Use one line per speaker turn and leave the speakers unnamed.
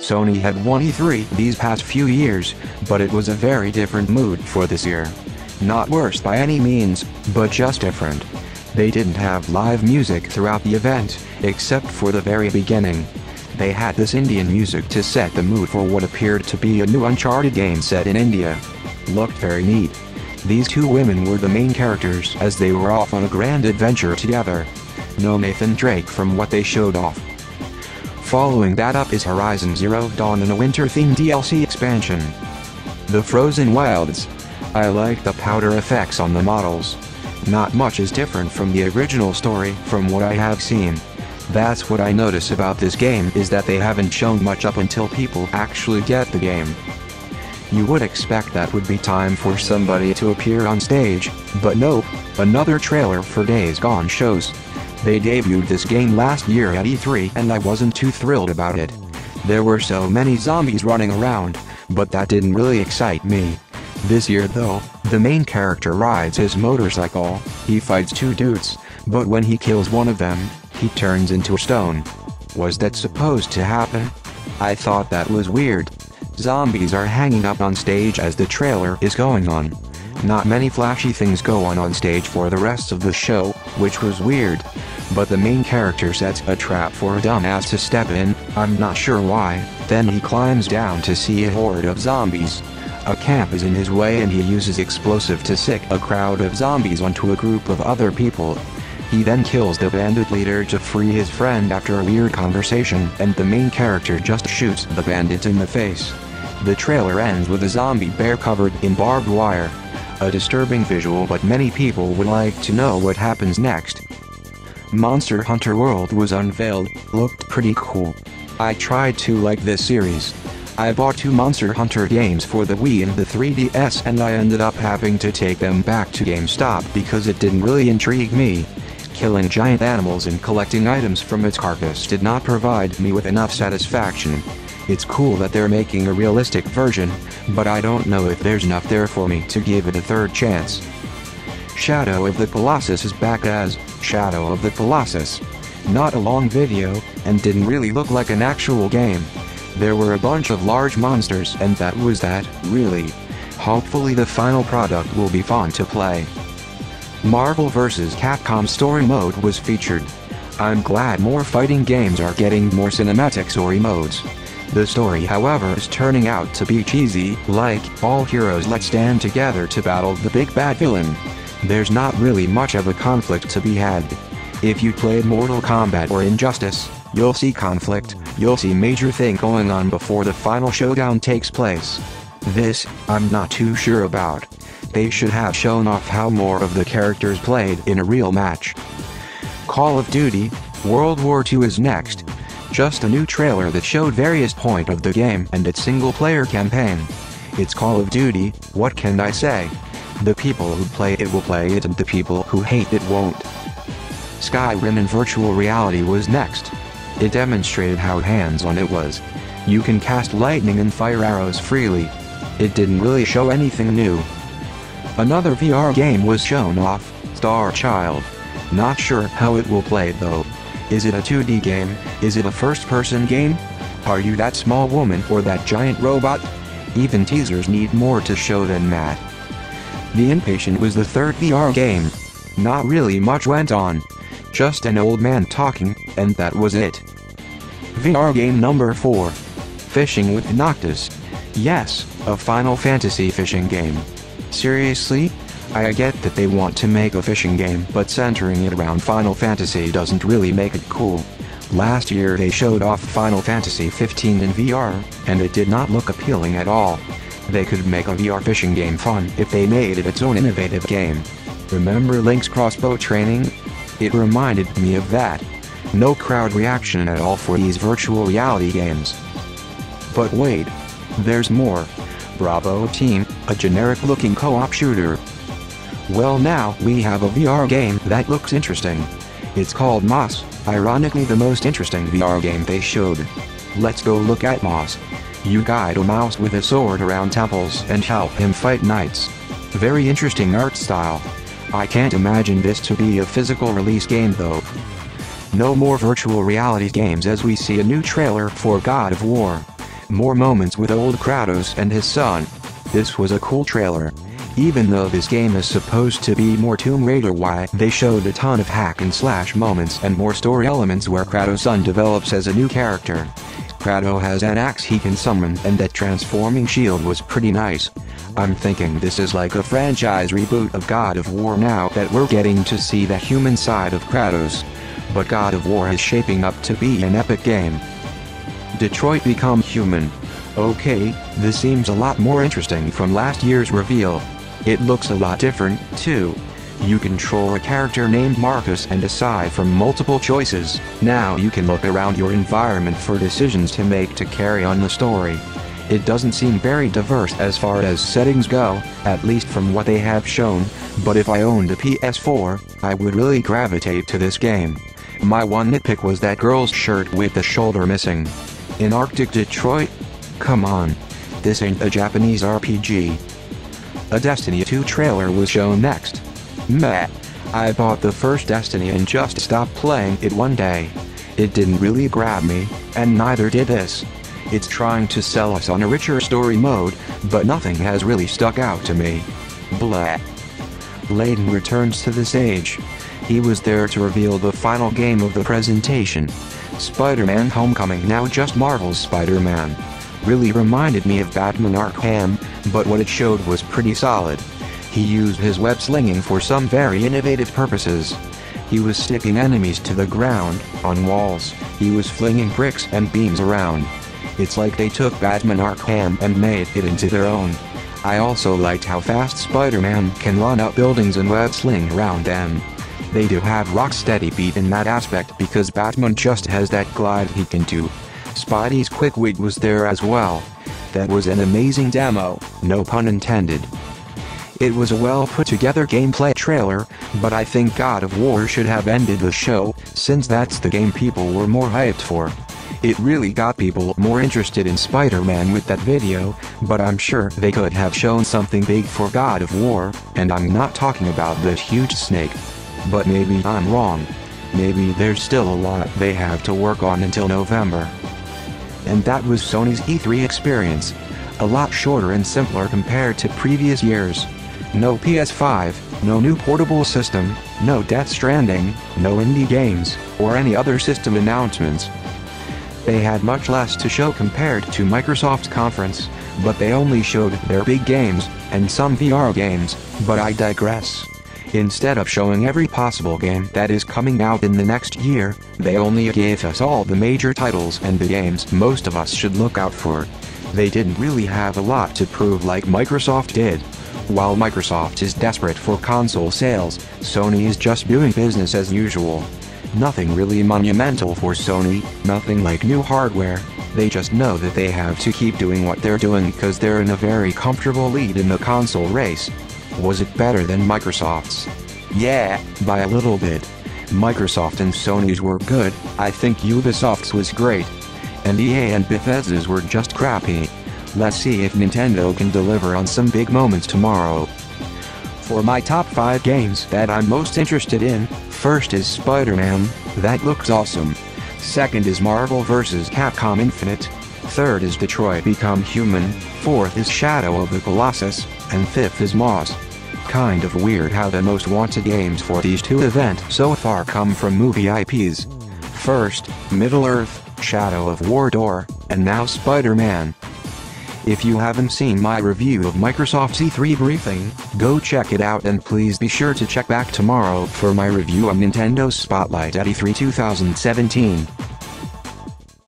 Sony had won E3 these past few years, but it was a very different mood for this year. Not worse by any means, but just different. They didn't have live music throughout the event, except for the very beginning. They had this Indian music to set the mood for what appeared to be a new Uncharted game set in India. Looked very neat. These two women were the main characters as they were off on a grand adventure together. No Nathan Drake from what they showed off. Following that up is Horizon Zero Dawn and a winter-themed DLC expansion. The Frozen Wilds. I like the powder effects on the models. Not much is different from the original story from what I have seen. That's what I notice about this game is that they haven't shown much up until people actually get the game. You would expect that would be time for somebody to appear on stage, but nope, another trailer for Days Gone shows. They debuted this game last year at E3 and I wasn't too thrilled about it. There were so many zombies running around, but that didn't really excite me. This year though, the main character rides his motorcycle, he fights two dudes, but when he kills one of them, he turns into a stone. Was that supposed to happen? I thought that was weird. Zombies are hanging up on stage as the trailer is going on. Not many flashy things go on stage for the rest of the show, which was weird. But the main character sets a trap for a dumbass to step in, I'm not sure why, then he climbs down to see a horde of zombies. A camp is in his way and he uses explosive to sick a crowd of zombies onto a group of other people. He then kills the bandit leader to free his friend after a weird conversation and the main character just shoots the bandit in the face. The trailer ends with a zombie bear covered in barbed wire. A disturbing visual, but many people would like to know what happens next. Monster Hunter World was unveiled, looked pretty cool. I tried to like this series. I bought 2 Monster Hunter games for the Wii and the 3DS and I ended up having to take them back to GameStop because it didn't really intrigue me. Killing giant animals and collecting items from its carcass did not provide me with enough satisfaction. It's cool that they're making a realistic version, but I don't know if there's enough there for me to give it a third chance. Shadow of the Colossus is back as Shadow of the Colossus. Not a long video, and didn't really look like an actual game. There were a bunch of large monsters and that was that, really. Hopefully the final product will be fun to play. Marvel vs. Capcom Story Mode was featured. I'm glad more fighting games are getting more cinematic story modes. The story however is turning out to be cheesy, like, all heroes let's stand together to battle the big bad villain. There's not really much of a conflict to be had. If you played Mortal Kombat or Injustice, you'll see conflict, you'll see major thing going on before the final showdown takes place. This, I'm not too sure about. They should have shown off how more of the characters played in a real match. Call of Duty, World War II is next. Just a new trailer that showed various points of the game and its single-player campaign. It's Call of Duty, what can I say? The people who play it will play it and the people who hate it won't. Skyrim in virtual reality was next. It demonstrated how hands-on it was. You can cast lightning and fire arrows freely. It didn't really show anything new. Another VR game was shown off, Star Child. Not sure how it will play though. Is it a 2D game? Is it a first-person game? Are you that small woman or that giant robot? Even teasers need more to show than that. The Inpatient was the third VR game. Not really much went on. Just an old man talking, and that was it. VR game number 4. Fishing with Noctis. Yes, a Final Fantasy fishing game. Seriously? I get that they want to make a fishing game, but centering it around Final Fantasy doesn't really make it cool. Last year they showed off Final Fantasy 15 in VR, and it did not look appealing at all. They could make a VR fishing game fun if they made it its own innovative game. Remember Link's crossbow training? It reminded me of that. No crowd reaction at all for these virtual reality games. But wait. There's more. Bravo Team, a generic-looking co-op shooter. Well now we have a VR game that looks interesting. It's called Moss, ironically the most interesting VR game they showed. Let's go look at Moss. You guide a mouse with a sword around temples and help him fight knights. Very interesting art style. I can't imagine this to be a physical release game though. No more virtual reality games as we see a new trailer for God of War. More moments with old Kratos and his son. This was a cool trailer. Even though this game is supposed to be more Tomb Raider-y, they showed a ton of hack and slash moments and more story elements where Kratos' son develops as a new character. Kratos has an axe he can summon, and that transforming shield was pretty nice. I'm thinking this is like a franchise reboot of God of War now that we're getting to see the human side of Kratos. But God of War is shaping up to be an epic game. Detroit Become Human. Okay, this seems a lot more interesting from last year's reveal. It looks a lot different, too. You control a character named Marcus, and aside from multiple choices, now you can look around your environment for decisions to make to carry on the story. It doesn't seem very diverse as far as settings go, at least from what they have shown, but if I owned a PS4, I would really gravitate to this game. My one nitpick was that girl's shirt with the shoulder missing. In Arctic Detroit? Come on. This ain't a Japanese RPG. A Destiny 2 trailer was shown next. Meh. I bought the first Destiny and just stopped playing it one day. It didn't really grab me, and neither did this. It's trying to sell us on a richer story mode, but nothing has really stuck out to me. Blah. Layden returns to the stage. He was there to reveal the final game of the presentation. Spider-Man Homecoming, now just Marvel's Spider-Man. Really reminded me of Batman Arkham, but what it showed was pretty solid. He used his web slinging for some very innovative purposes. He was sticking enemies to the ground, on walls, he was flinging bricks and beams around. It's like they took Batman Arkham and made it into their own. I also liked how fast Spider-Man can run up buildings and web sling around them. They do have rock-steady beat in that aspect because Batman just has that glide he can do. Spidey's quick wit was there as well. That was an amazing demo, no pun intended. It was a well-put-together gameplay trailer, but I think God of War should have ended the show, since that's the game people were more hyped for. It really got people more interested in Spider-Man with that video, but I'm sure they could have shown something big for God of War, and I'm not talking about the huge snake. But maybe I'm wrong. Maybe there's still a lot they have to work on until November. And that was Sony's E3 experience. A lot shorter and simpler compared to previous years. No PS5, no new portable system, no Death Stranding, no indie games, or any other system announcements. They had much less to show compared to Microsoft's conference, but they only showed their big games, and some VR games, but I digress. Instead of showing every possible game that is coming out in the next year, they only gave us all the major titles and the games most of us should look out for. They didn't really have a lot to prove like Microsoft did. While Microsoft is desperate for console sales, Sony is just doing business as usual. Nothing really monumental for Sony, nothing like new hardware. They just know that they have to keep doing what they're doing because they're in a very comfortable lead in the console race. Was it better than Microsoft's? Yeah, by a little bit. Microsoft and Sony's were good, I think Ubisoft's was great. And EA and Bethesda's were just crappy. Let's see if Nintendo can deliver on some big moments tomorrow. For my top 5 games that I'm most interested in, first is Spider-Man, that looks awesome. Second is Marvel vs. Capcom Infinite. Third is Detroit Become Human. Fourth is Shadow of the Colossus. And fifth is Moss. Kind of weird how the most wanted games for these two events so far come from movie IPs. First, Middle-earth, Shadow of War Door, and now Spider-Man. If you haven't seen my review of Microsoft's E3 briefing, go check it out, and please be sure to check back tomorrow for my review on Nintendo's Spotlight at E3 2017.